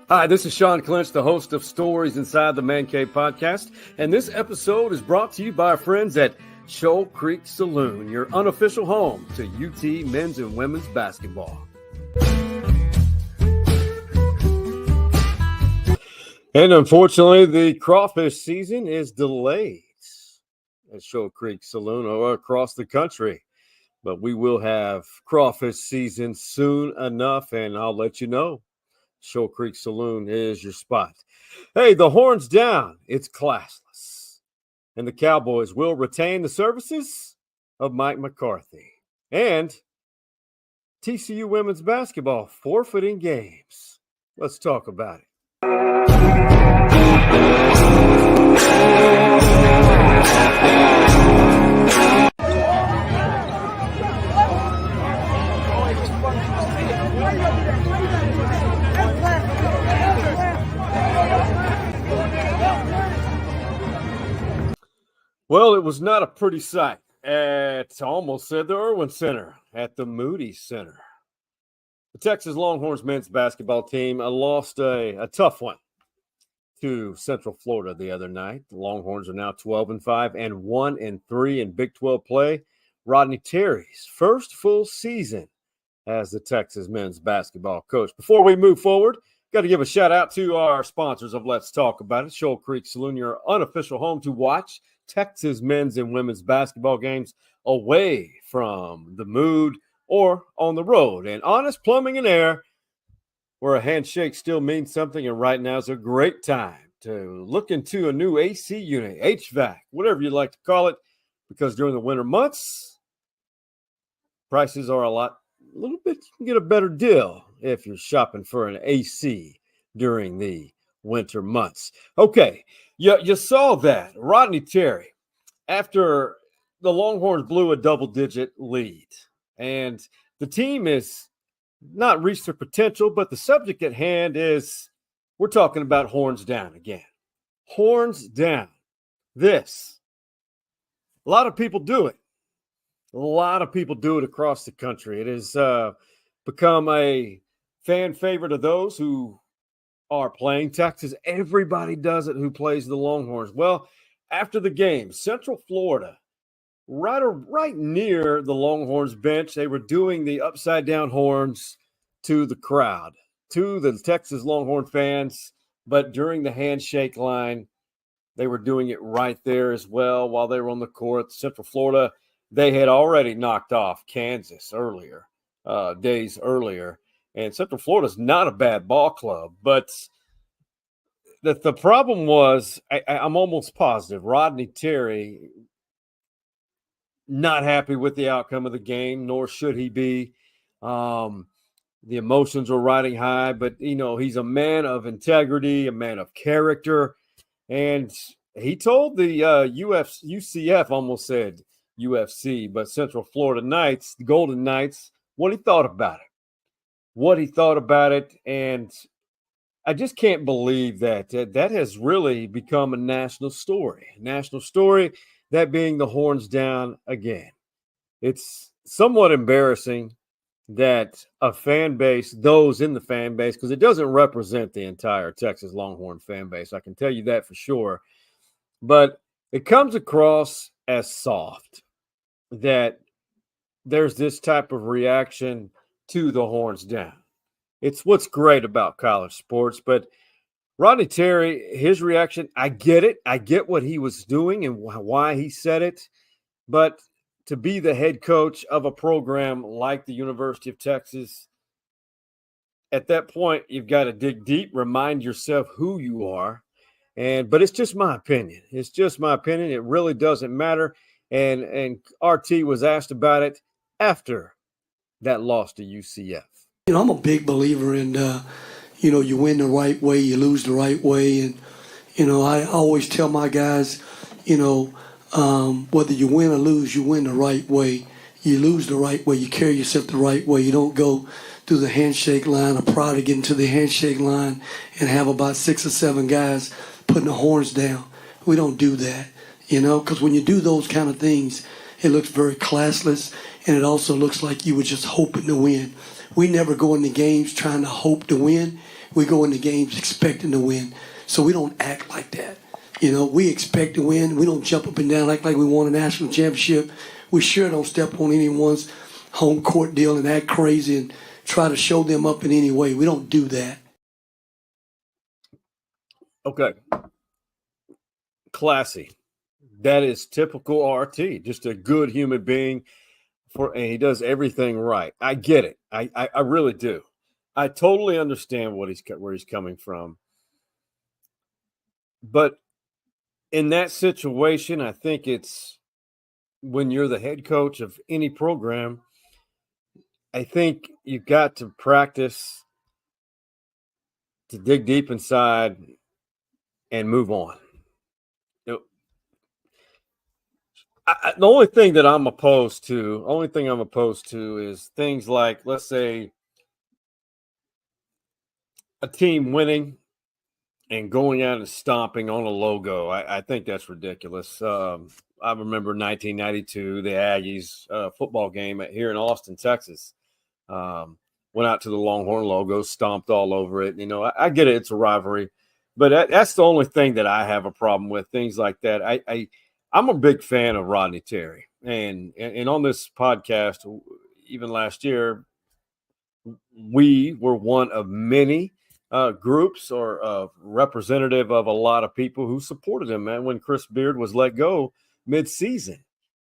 Hi, this is Sean Clinch, the host of Stories Inside the Man Cave podcast, and this episode is brought to you by our friends at Shoal Creek Saloon, your unofficial home to UT men's and women's basketball. And unfortunately, the crawfish season is delayed at Shoal Creek Saloon or across the country. But we will have crawfish season soon enough, and I'll let you know. Shoal Creek Saloon is your spot. Hey, the horns down. It's classless. And the Cowboys will retain the services of Mike McCarthy. And TCU women's basketball forfeiting games. Let's talk about it. Well, it was not a pretty sight at, I almost said the Irwin Center, at the Moody Center. The Texas Longhorns men's basketball team lost a tough one to Central Florida the other night. The Longhorns are now 12-5 and 1-3 in Big 12 play. Rodney Terry's first full season as the Texas men's basketball coach. Before we move forward, got to give a shout out to our sponsors of Let's Talk About It. Shoal Creek Saloon, your unofficial home to watch Texas men's and women's basketball games away from the mood or on the road. And Honest Plumbing and Air, where a handshake still means something, and right now is a great time to look into a new AC unit, HVAC, whatever you like to call it, because during the winter months, prices are a little bit, you can get a better deal if you're shopping for an AC during the winter months. Okay, you saw that. Rodney Terry, after the Longhorns blew a double-digit lead, and the team is not reached their potential, but the subject at hand is we're talking about horns down again. Horns down. This. A lot of people do it. A lot of people do it across the country. It has become a fan favorite of those who are playing Texas. Everybody does it who plays the Longhorns. Well, after the game, Central Florida, right near the Longhorns bench, they were doing the upside down horns to the crowd, to the Texas Longhorn fans. But during the handshake line, they were doing it right there as well while they were on the court. Central Florida, they had already knocked off Kansas days earlier. And Central Florida is not a bad ball club, but the problem was, I'm almost positive, Rodney Terry not happy with the outcome of the game, nor should he be. The emotions were riding high, but, he's a man of integrity, a man of character, and he told the UCF, almost said UFC, but Central Florida Knights, the Golden Knights, what he thought about it. And I just can't believe that has really become a national story, that being the horns down again. It's somewhat embarrassing that a fan base, those in the fan base, because it doesn't represent the entire Texas Longhorn fan base, I can tell you that for sure, but it comes across as soft that there's this type of reaction to the horns down. It's what's great about college sports, but Rodney Terry, his reaction, I get it. I get what he was doing and why he said it, but to be the head coach of a program like the University of Texas, at that point, you've got to dig deep, remind yourself who you are, but it's just my opinion. It really doesn't matter, and RT was asked about it after that loss to UCF. I'm a big believer in, you win the right way, you lose the right way. And, I always tell my guys, whether you win or lose, you win the right way. You lose the right way. You carry yourself the right way. You don't go through the handshake line or prior to getting to the handshake line and have about 6 or 7 guys putting the horns down. We don't do that, because when you do those kind of things, it looks very classless, and it also looks like you were just hoping to win. We never go into games trying to hope to win. We go into games expecting to win. So we don't act like that. We expect to win. We don't jump up and down like we won a national championship. We sure don't step on anyone's home court deal and act crazy and try to show them up in any way. We don't do that. Okay. Classy. That is typical RT, just a good human being, and he does everything right. I get it. I really do. I totally understand where he's coming from. But in that situation, I think it's when you're the head coach of any program, I think you've got to practice to dig deep inside and move on. The only thing I'm opposed to is things like, let's say, a team winning and going out and stomping on a logo. I think that's ridiculous. I remember 1992, the Aggies football game here in Austin, Texas. Went out to the Longhorn logo, stomped all over it. I get it; it's a rivalry, but that's the only thing that I have a problem with. Things like that. I'm a big fan of Rodney Terry, and on this podcast, even last year, we were one of many groups or representative of a lot of people who supported him, man, when Chris Beard was let go mid-season.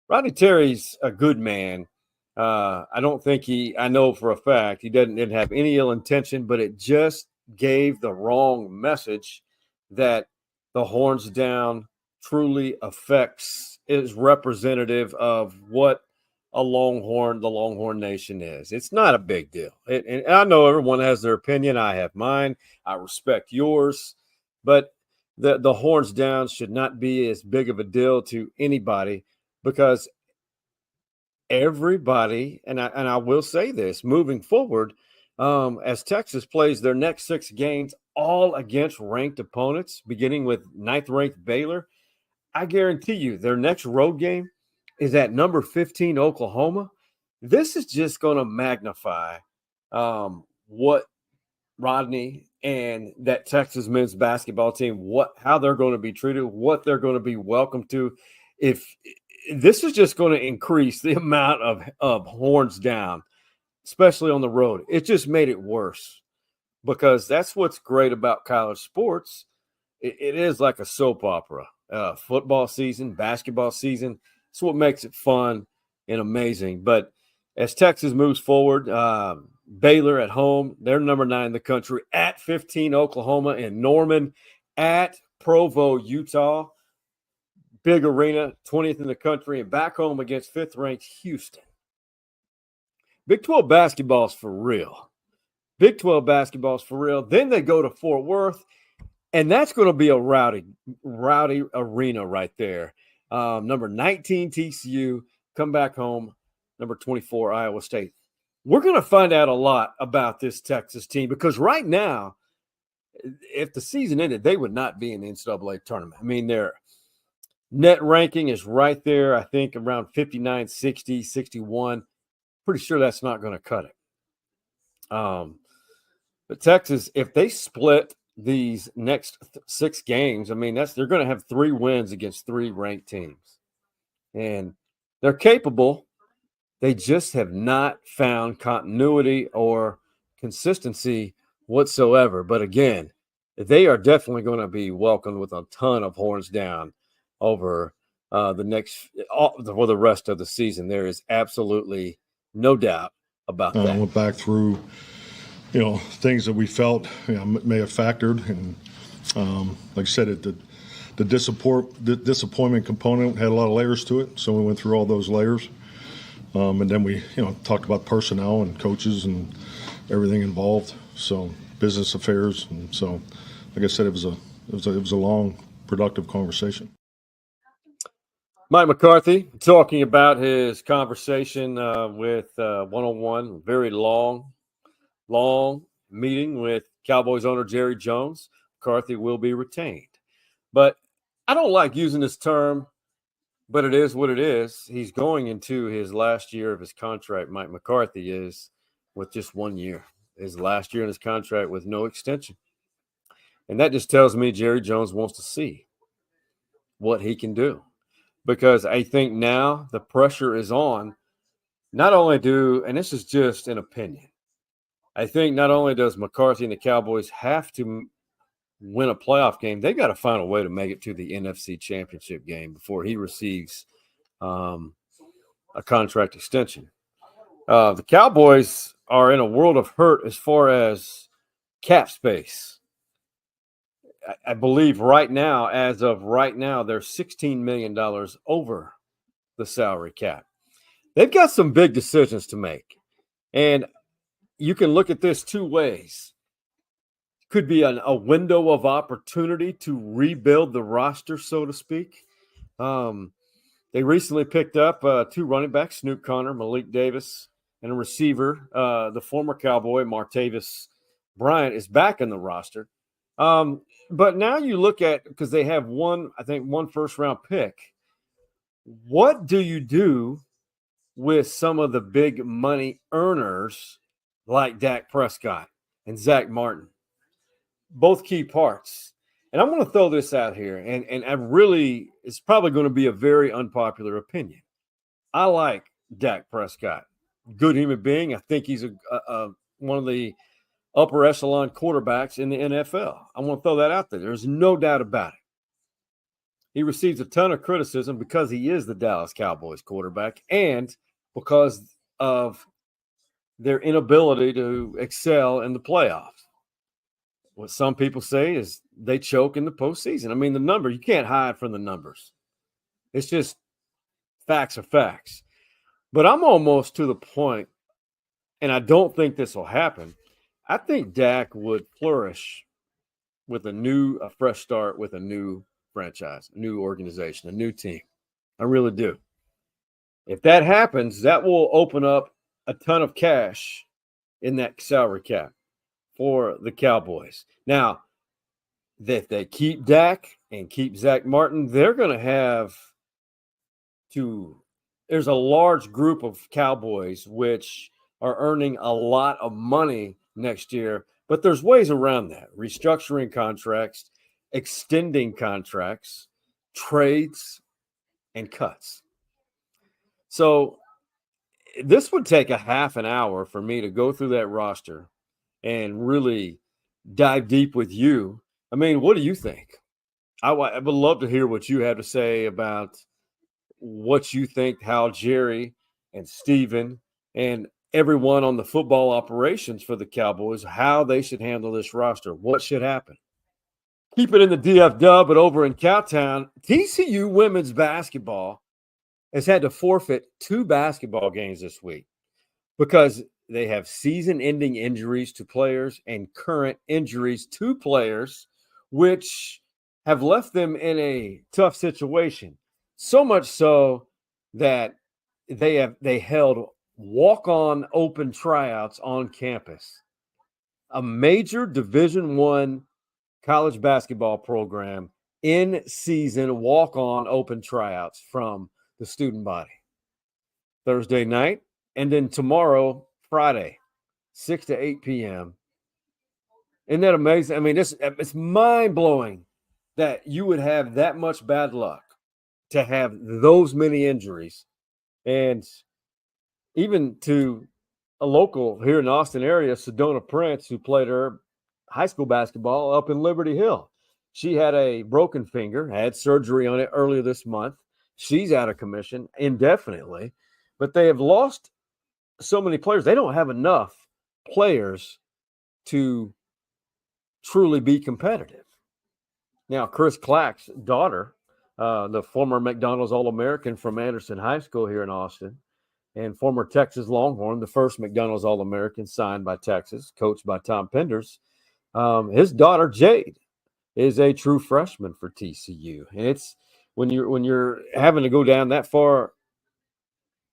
Rodney Terry's a good man. I don't think I know for a fact he didn't have any ill intention, but it just gave the wrong message that the horns down truly is representative of what the Longhorn Nation is. It's not a big deal. And I know everyone has their opinion. I have mine. I respect yours. But the horns down should not be as big of a deal to anybody, because everybody, and I will say this, moving forward, as Texas plays their next 6 games, all against ranked opponents, beginning with 9th-ranked Baylor, I guarantee you their next road game is at number 15, Oklahoma. This is just going to magnify what Rodney and that Texas men's basketball team, how they're going to be treated, what they're going to be welcomed to. If this is just going to increase the amount of horns down, especially on the road. It just made it worse, because that's what's great about college sports. It is like a soap opera. Football season, basketball season. It's what makes it fun and amazing. But as Texas moves forward, Baylor at home, they're number 9 in the country, at 15 Oklahoma in Norman, at Provo, Utah, big arena, 20th in the country, and back home against 5th-ranked Houston. Big 12 basketball's for real. Big 12 basketball's for real. Then they go to Fort Worth, and that's going to be a rowdy arena right there. Number 19, TCU, come back home, number 24, Iowa State. We're going to find out a lot about this Texas team, because right now, if the season ended, they would not be in the NCAA tournament. I mean, their net ranking is right there, I think, around 59, 60, 61. Pretty sure that's not going to cut it. But Texas, if they split these next 6 games, I mean, they're going to have 3 wins against 3 ranked teams. And they're capable. They just have not found continuity or consistency whatsoever. But again, they are definitely going to be welcomed with a ton of horns down over for the rest of the season. There is absolutely no doubt about that. I went back through, things that we felt may have factored, and like I said, the disappointment component had a lot of layers to it. So we went through all those layers, and then we talked about personnel and coaches and everything involved. So business affairs, and so like I said, it was a long, productive conversation. Mike McCarthy talking about his conversation with one-on-one, very long meeting with Cowboys owner Jerry Jones. McCarthy will be retained. But I don't like using this term, but it is what it is. He's going into his last year of his contract, Mike McCarthy is, with just 1 year. his last year in his contract with no extension. And that just tells me Jerry Jones wants to see what he can do, because I think now the pressure is on. Not only and this is just an opinion, I think not only does McCarthy and the Cowboys have to win a playoff game, they got to find a way to make it to the NFC Championship game before he receives a contract extension. The Cowboys are in a world of hurt as far as cap space. I believe as of right now, they're $16 million over the salary cap. They've got some big decisions to make. And you can look at this two ways. Could be a window of opportunity to rebuild the roster, so to speak. They recently picked up 2 running backs, Snoop Conner, Malik Davis, and a receiver. The former Cowboy, Martavis Bryant, is back in the roster. But now you look at, because they have one first-round pick, what do you do with some of the big money earners like Dak Prescott and Zach Martin? Both key parts. And I'm going to throw this out here, and it's probably going to be a very unpopular opinion. I like Dak Prescott. Good human being. I think he's one of the upper echelon quarterbacks in the NFL. I want to throw that out there. There's no doubt about it. He receives a ton of criticism because he is the Dallas Cowboys quarterback and because of their inability to excel in the playoffs. What some people say is they choke in the postseason. I mean, the number, you can't hide from the numbers. It's just facts are facts. But I'm almost to the point, and I don't think this will happen. I think Dak would flourish with a fresh start with a new franchise, a new organization, a new team. I really do. If that happens, that will open up a ton of cash in that salary cap for the Cowboys. Now, if they keep Dak and keep Zach Martin, they're going to have there's a large group of Cowboys which are earning a lot of money next year, but there's ways around that. Restructuring contracts, extending contracts, trades, and cuts. So this would take a half an hour for me to go through that roster and really dive deep with you. I mean, what do you think? I would love to hear what you have to say about what you think, how Jerry and Steven and everyone on the football operations for the Cowboys, how they should handle this roster, what should happen. Keep it in the DFW, but over in Cowtown, TCU women's basketball has had to forfeit 2 basketball games this week because they have season-ending injuries to players and current injuries to players, which have left them in a tough situation. So much so that they held walk-on open tryouts on campus. A major Division I college basketball program in-season walk-on open tryouts from the student body. Thursday night, and then tomorrow, Friday, 6 to 8 p.m. Isn't that amazing? I mean, it's mind-blowing that you would have that much bad luck to have those many injuries. And even to a local here in the Austin area, Sedona Prince, who played her high school basketball up in Liberty Hill. She had a broken finger, had surgery on it earlier this month. She's out of commission indefinitely. But they have lost so many players. They don't have enough players to truly be competitive. Now, Chris Clack's daughter, the former McDonald's All-American from Anderson High School here in Austin, and former Texas Longhorn, the first McDonald's All-American signed by Texas, coached by Tom Penders. His daughter, Jade, is a true freshman for TCU. And it's when you're having to go down that far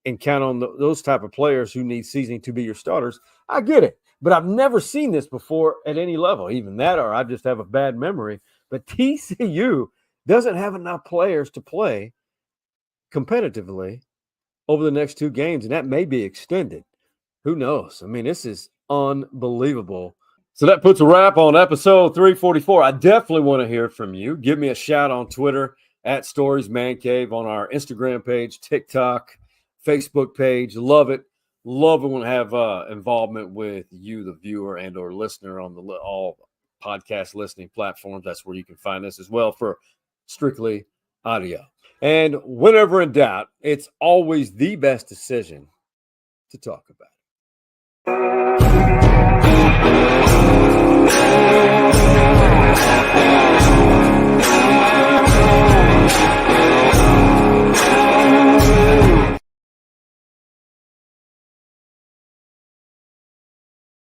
and count on those type of players who need seasoning to be your starters, I get it. But I've never seen this before at any level, even that, or I just have a bad memory. But TCU doesn't have enough players to play competitively over the next 2 games, and that may be extended. Who knows? I mean, this is unbelievable. So that puts a wrap on episode 344. I definitely want to hear from you. Give me a shout on Twitter at Stories Man Cave, on our Instagram page, TikTok, Facebook page. Love it. Love it when I have involvement with you, the viewer and or listener, on all podcast listening platforms. That's where you can find us as well for strictly audio. And whenever in doubt, it's always the best decision to talk about.